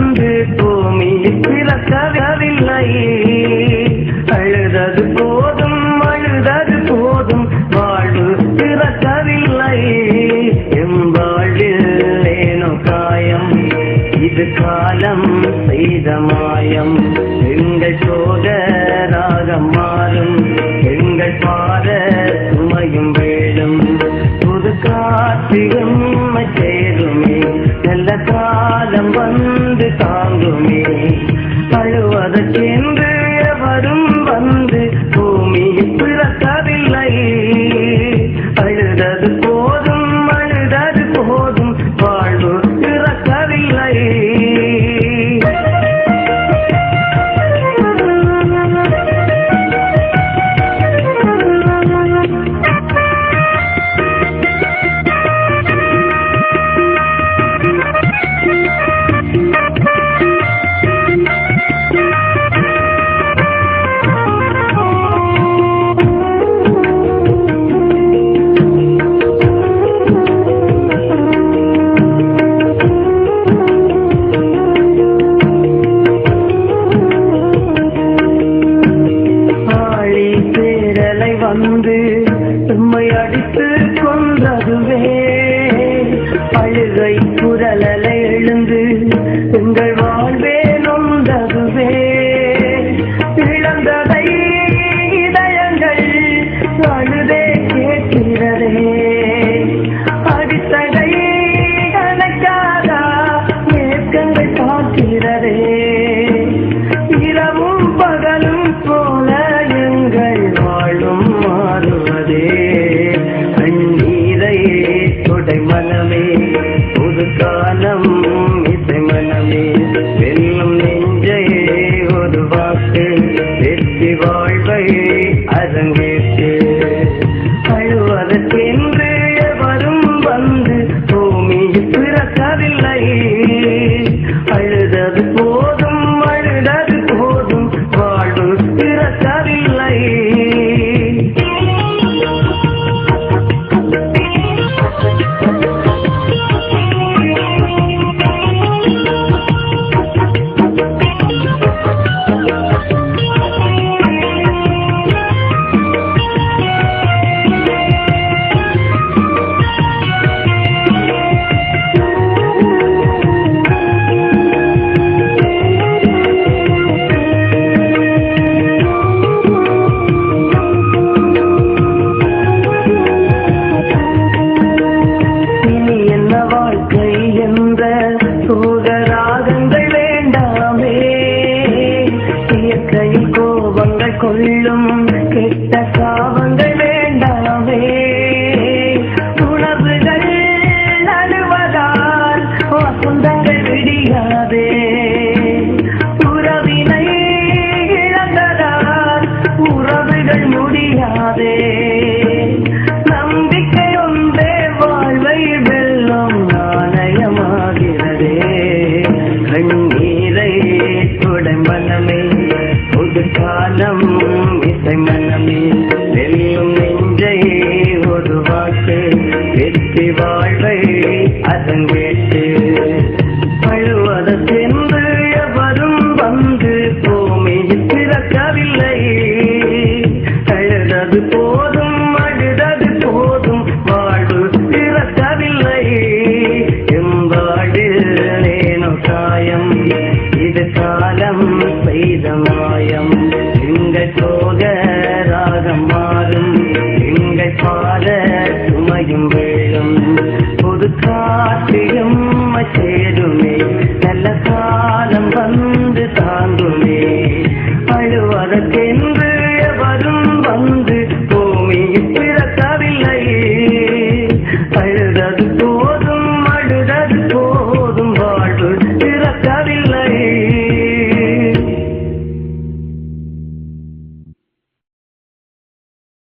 வந்து பூமியில் பிறக்கவில்லை. அழுதது போதும் அழுதது போதும் வாழ்வு பிறக்கவில்லை. எம் வாழ்வில் ஏனோ காயம், இது காலம் செய்த மாயம். எங்கள் சோதராக மாறும், எங்கள் பாத சுமையும் வேடும். புது காற்று எம்மை சேருமே, நல்ல காலம் வந்து தாங்குமே. அழுவதற்கென்று எவரும் வந்து பூமியில் பிறக்கவில்லை. அழுதது போதும் அழுதது போதும் வாழ்வு பிறக்கவில்லை. வந்து எம்மை அடித்து கொன்றதுவே, அழுகை குரலலை எழுந்து எங்கள் வாழ்வே நொந்ததுவே. இழந்ததை இதயங்கள் அழுதே கேட்கிறதே, அடித்ததை கணக்காதா ஏக்கங்கள் பார்க்கிறதே. இரவும் பகலும் போல எங்கள் வாழும் மாறுவதே. கண்ணீரை தொடை மனமே, புது காலம் இசை மனமே. வெல்லும் நெஞ்சை ஒரு வாக்கு, வெற்றி வாழ்வை அரங்கேற்று. அழுவதற்கென்று எவரும் வந்து பூமியில் பிறக்கவில்லை. அழுதது போதும் அழுதது போதும் வாழ்வு பிறக்கவில்லை. சோகராகங்கள் வேண்டாமே, இயற்கையில் கோபங்கள் கொள்ளும் கெட்ட சாபங்கள் வேண்டாமே. உணர்வுகள் அழுவதால் வசந்தங்கள் விடியாதே, உறவினை இழந்ததால் உறவுகள் முடியாதே. நம்பிக்கை ஒன்றே வாழ்வை வெல்லும் நாணயமாகிறதே.